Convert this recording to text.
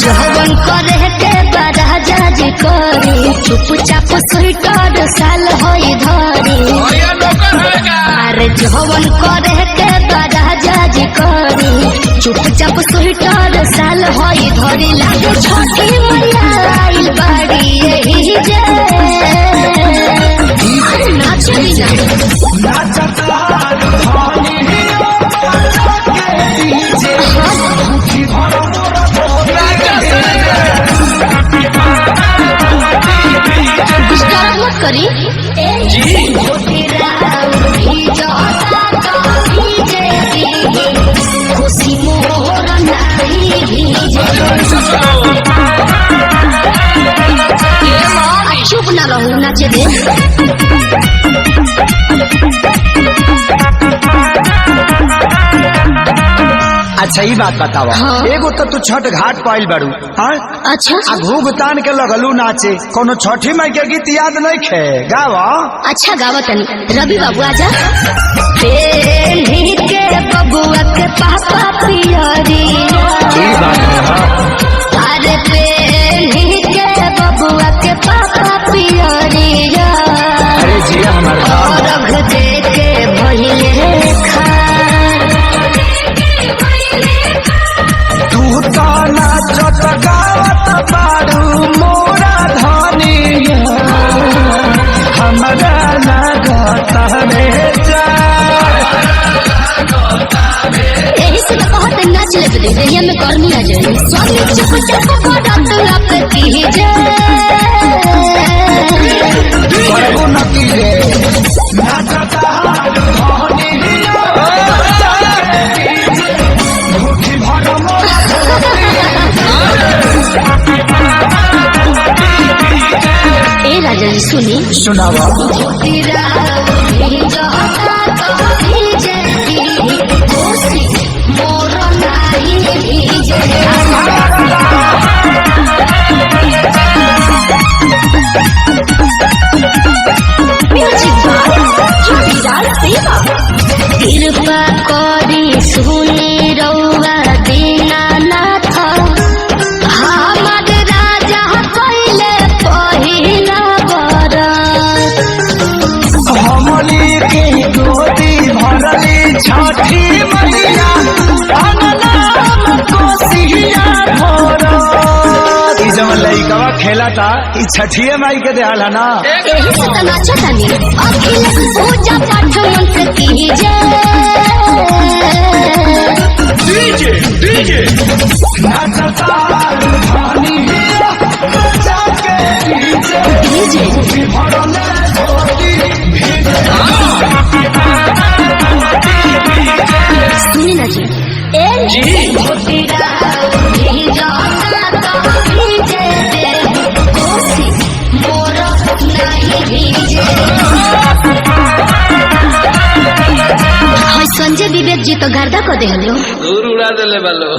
जवन करे के बड़ा जाज करी चुपचाप स्वीटर साल होई धरी। अरे जवन करे के बड़ा जाज करी चुपचाप स्वीटर साल होई धरी। लागे छठी मैया आइल बाड़ी यही जे नाचली ना मत करी खुशी मोर चुप न रहू नाचे दे। अच्छा ये बात बतावा। हाँ। एगो तो तू छठ घाट पाइल बारू। हाँ? अच्छा आ घूघ तान के लगलू नाचे कोनो छठी माई के गीत याद नहीं खे गावा। अच्छा गावा तनी रवि बाबू आजा। पेली के बबुआ के पापा पियरी अरे पेली के बबुआ के पापा पियरी अरे जिया हमारा रख दे के भइले तू तो नाचत गावत बारू मोरा धनी हमरा लागत रे यही से तो कहत नाच ले दे देहिया में गर्मी आ जाए स्वामी चुपचाप पड़त लप की जे करबो न की रे नाचत धनी ए राजा जी सुनी सुनावा। कृपा करी सुनी रउआ दीनानाथ हमर राजा पहिले पहिला बरस हमली के गोदी भरली छठी मैया कोसिया भरत ई जवन लइकवा खेला था ई छठिए माई के देहाल है ना। एही से त नाचत हनी अखिल पूजा पाठ मंत्र कीजे डीजे नाचता धनी जाके डीजे भरले सुनी ना जी ए जी संजय विवेक जी तो गर्दा को दे दूर उड़ा दे ले बालो।